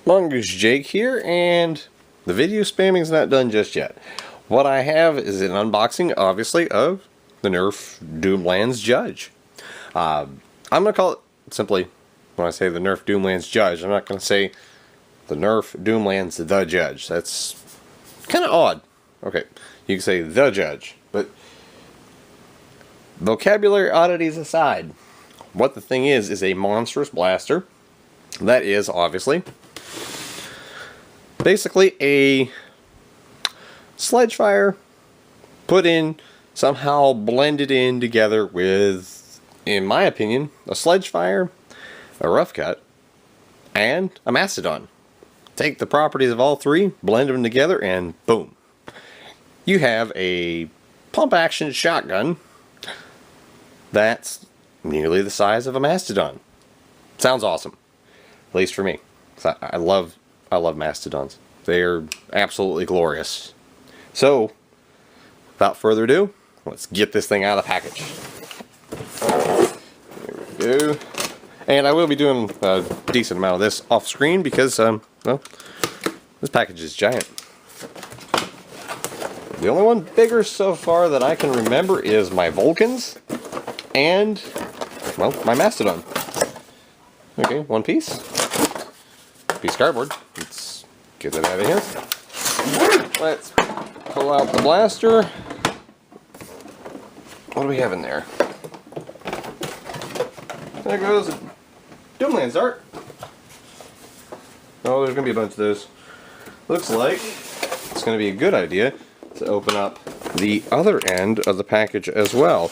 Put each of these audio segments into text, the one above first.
Mongoose Jake here, and the video spamming is not done just yet. What I have is an unboxing, obviously, of the Nerf Doomlands Judge. I'm going to call it simply, when I say the Nerf Doomlands Judge, I'm not going to say the Nerf Doomlands the Judge. That's kind of odd. Okay, you can say the Judge, but vocabulary oddities aside, what the thing is a monstrous blaster that is obviously basically a SledgeFire put in, somehow blended in together with, in my opinion, a SledgeFire, a RoughCut, and a Mastodon. Take the properties of all three, blend them together, and boom. You have a pump action shotgun that's nearly the size of a Mastodon. Sounds awesome. At least for me. I love Mastodons. They're absolutely glorious. So, without further ado, let's get this thing out of the package. There we go. And I will be doing a decent amount of this off screen because, well, this package is giant. The only one bigger so far that I can remember is my Vulcans and, well, my Mastodon. Okay, one piece. Piece of cardboard. Let's get that out of here. Let's pull out the blaster. What do we have in there? There goes a Doomlands art. Oh, there's going to be a bunch of those. Looks like it's going to be a good idea to open up the other end of the package as well.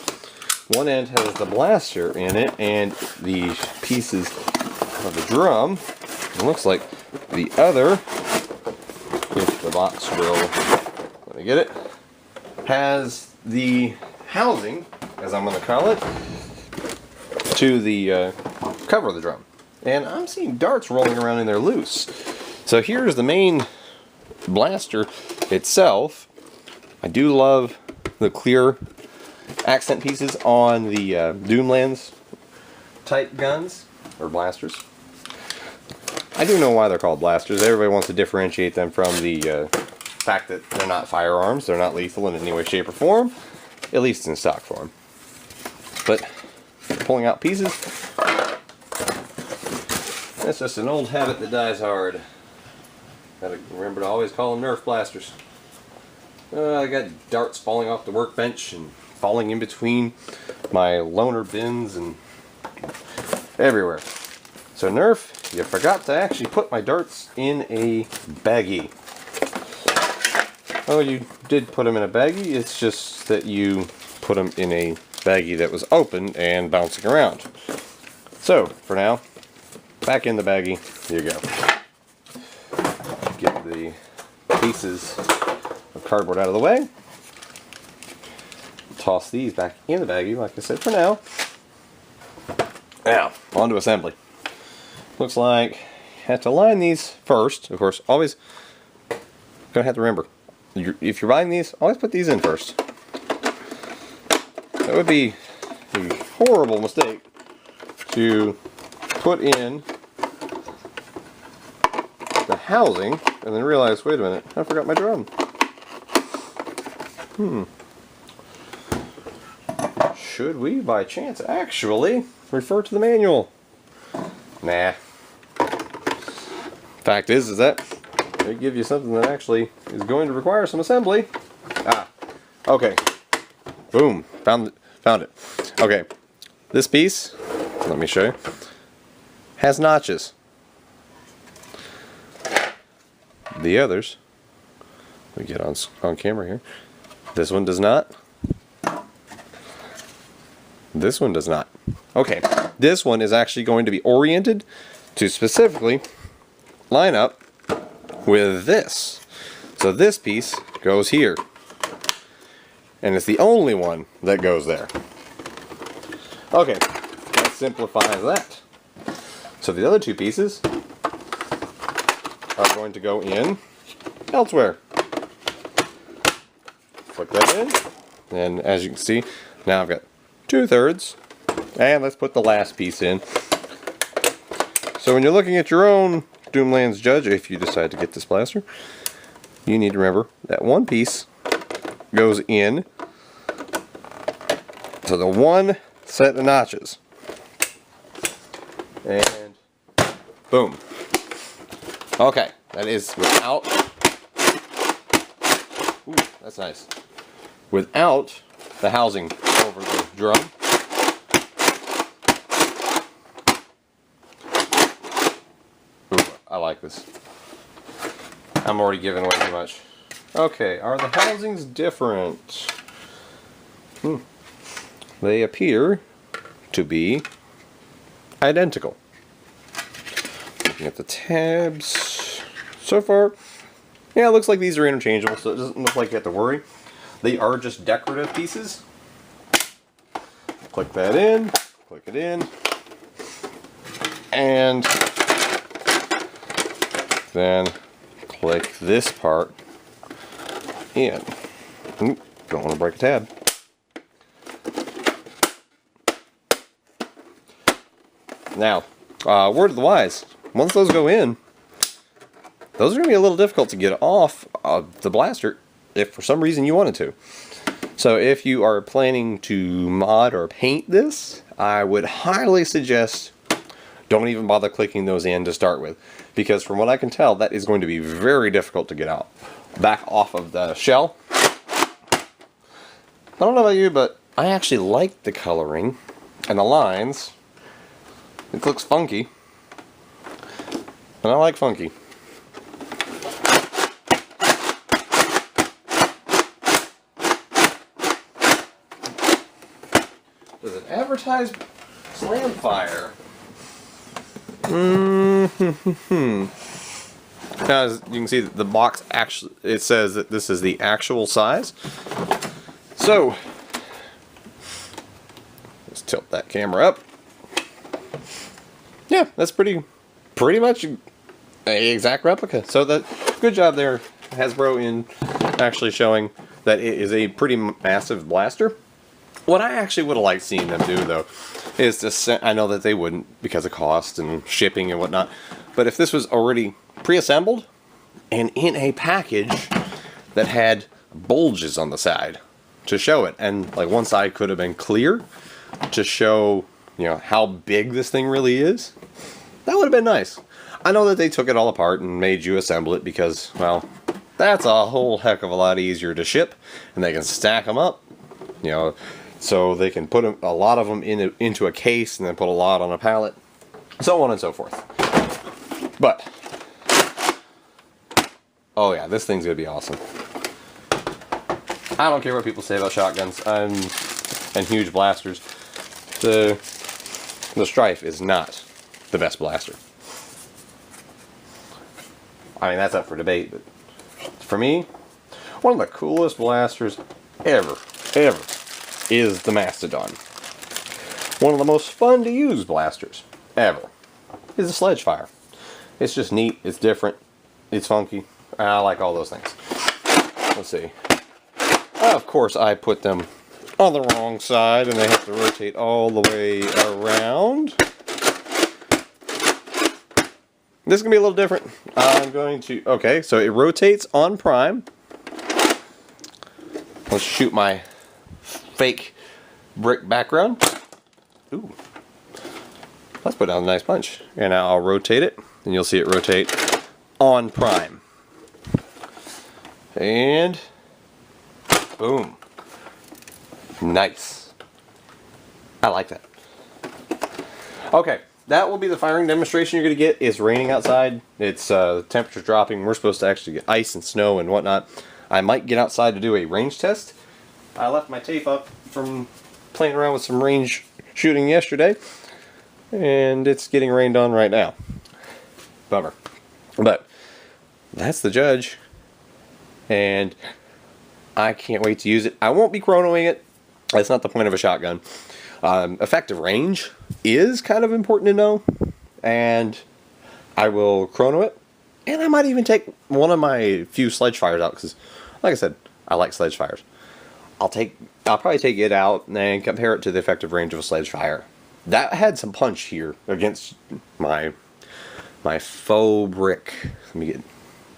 One end has the blaster in it and the pieces of the drum. It looks like the other, if the box will let me get it, has the housing, as I'm going to call it, to the cover of the drum. And I'm seeing darts rolling around in there loose. So here's the main blaster itself. I do love the clear accent pieces on the Doomlands type guns, or blasters. I do know why they're called blasters. Everybody wants to differentiate them from the fact that they're not firearms. They're not lethal in any way, shape, or form. At least in stock form. But pulling out pieces, that's just an old habit that dies hard. Gotta remember to always call them Nerf blasters. I got darts falling off the workbench and falling in between my loaner bins and everywhere. So Nerf, you forgot to actually put my darts in a baggie. Oh, you did put them in a baggie, it's just that you put them in a baggie that was open and bouncing around. So, for now, back in the baggie, here you go. Get the pieces of cardboard out of the way. Toss these back in the baggie, like I said, for now. Now, on to assembly. Looks like you have to line these first. Of course, always gonna have to remember, if you're buying these, always put these in first. That would be a horrible mistake to put in the housing and then realize, wait a minute, I forgot my drum. Should we, by chance, actually refer to the manual? Nah. Fact is that they give you something that actually is going to require some assembly. Ah, okay. Boom, found it. Okay, this piece, let me show you, has notches. The others, we get on camera here. This one does not. This one does not. Okay, this one is actually going to be oriented to specifically line up with this. So this piece goes here. And it's the only one that goes there. Okay, that simplifies that. So the other two pieces are going to go in elsewhere. Put that in. And as you can see, now I've got 2/3. And let's put the last piece in. So when you're looking at your own Doomlands Judge, if you decide to get this blaster, you need to remember that one piece goes in to the one set of notches. And boom. Okay, that is without... Ooh, that's nice. Without the housing over the drum. Ooh, I like this. I'm already giving away too much. Okay, are the housings different? They appear to be identical. Looking at the tabs so far, yeah, it looks like these are interchangeable, so it doesn't look like you have to worry. They are just decorative pieces. Click that in, click it in, and then click this part in. Ooh, don't want to break a tab. Now, word of the wise, once those go in, those are going to be a little difficult to get off the blaster if for some reason you wanted to. So if you are planning to mod or paint this, I would highly suggest don't even bother clicking those in to start with, because from what I can tell, that is going to be very difficult to get out back off of the shell. I don't know about you, but I actually like the coloring and the lines. It looks funky, and I like funky. Does it advertise SledgeFire? As you can see, the box actually, it says that this is the actual size. So let's tilt that camera up. Yeah, that's pretty much an exact replica. So that, good job there, Hasbro, in actually showing that it is a pretty massive blaster. What I actually would have liked seeing them do, though, is to send, I know that they wouldn't because of cost and shipping and whatnot, but if this was already pre-assembled and in a package that had bulges on the side to show it, and like one side could have been clear to show, you know, how big this thing really is, that would have been nice. I know that they took it all apart and made you assemble it because, well, that's a whole heck of a lot easier to ship, and they can stack them up, you know, so they can put a lot of them into a case and then put a lot on a pallet, so on and so forth. But, oh yeah, this thing's gonna be awesome. I don't care what people say about shotguns and huge blasters. The Strife is not the best blaster. I mean, that's up for debate, but for me, one of the coolest blasters ever is the Mastodon. One of the most fun to use blasters ever is the SledgeFire. It's just neat, it's different, it's funky. I like all those things. Let's see. Of course, I put them on the wrong side and they have to rotate all the way around. This is going to be a little different. I'm going to, okay, so it rotates on prime. Let's shoot my fake brick background. Ooh. Let's put down a nice punch. And now I'll rotate it, and you'll see it rotate on prime. And boom. Nice. I like that. Okay, that will be the firing demonstration you're going to get. It's raining outside. It's temperature dropping. We're supposed to actually get ice and snow and whatnot. I might get outside to do a range test. I left my tape up from playing around with some range shooting yesterday, and it's getting rained on right now. Bummer. But that's the Judge, and I can't wait to use it. I won't be chronoing it. That's not the point of a shotgun. Effective range is kind of important to know, and I will chrono it, and I might even take one of my few SledgeFires out, because like I said, I like SledgeFires. I'll probably take it out and compare it to the effective range of a SledgeFire. That had some punch here against my my faux brick. Let me get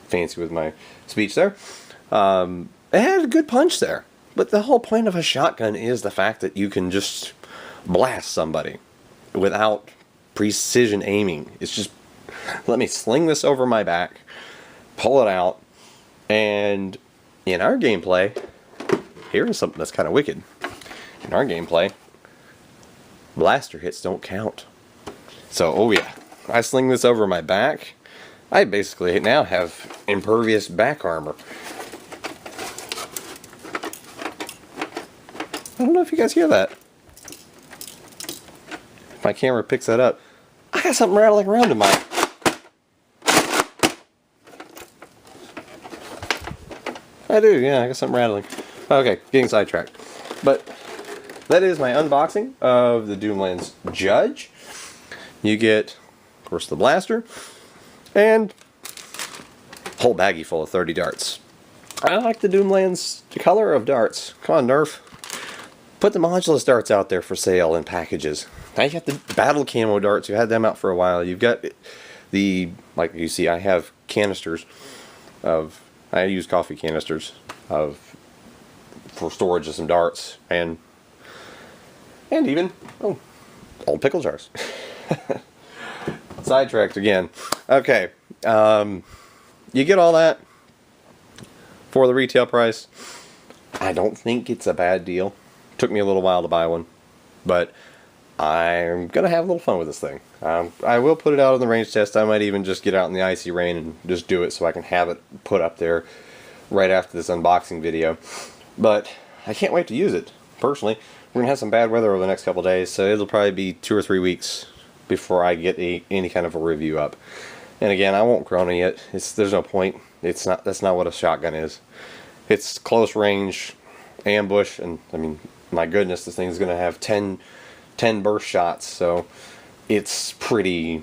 fancy with my speech there. It had a good punch there. But the whole point of a shotgun is the fact that you can just blast somebody without precision aiming. It's just, let me sling this over my back, pull it out, and in our gameplay, here is something that's kind of wicked. In our gameplay, blaster hits don't count. So, oh yeah, I sling this over my back. I basically now have impervious back armor. I don't know if you guys hear that. If my camera picks that up, I got something rattling around in mine. I do, yeah, I got something rattling. Okay, getting sidetracked. But that is my unboxing of the Doomlands Judge. You get, of course, the blaster and a whole baggie full of 30 darts. I like the Doomlands, the color of darts. Come on, Nerf. Put the modulus darts out there for sale in packages. Now you got the battle camo darts. You've had them out for a while. You've got the, like you see, I have canisters of, I use coffee canisters of, for storage of some darts, and even, oh, old pickle jars. Sidetracked again. Okay, you get all that for the retail price. I don't think it's a bad deal. Took me a little while to buy one, but I'm gonna have a little fun with this thing. I will put it out on the range test. I might even just get out in the icy rain and just do it so I can have it put up there right after this unboxing video. But I can't wait to use it. Personally, we're gonna have some bad weather over the next couple days, so it'll probably be 2 or 3 weeks before I get any kind of a review up. And again, I won't Corona it. There's no point. That's not what a shotgun is. It's close range ambush, and I mean, my goodness, this thing's gonna have 10 burst shots, so it's gonna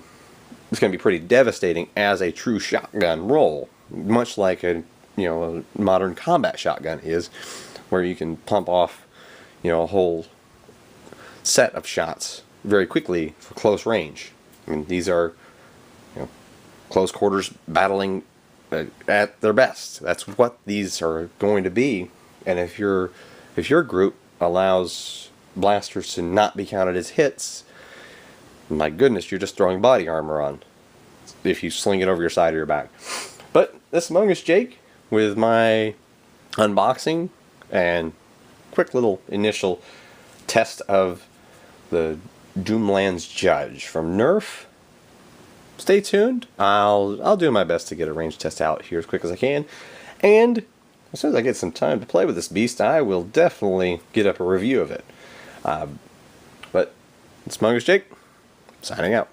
be pretty devastating as a true shotgun roll, much like a modern combat shotgun is, where you can pump off a whole set of shots very quickly for close range. I mean, these are close quarters battling at their best. That's what these are going to be. And if your group allows blasters to not be counted as hits, my goodness, you're just throwing body armor on if you sling it over your side or your back. But this is Among Us Jake with my unboxing and quick little initial test of the Doomlands Judge from Nerf. Stay tuned. I'll do my best to get a range test out here as quick as I can, and as soon as I get some time to play with this beast, I will definitely get up a review of it. But it's Among Us Jake, signing out.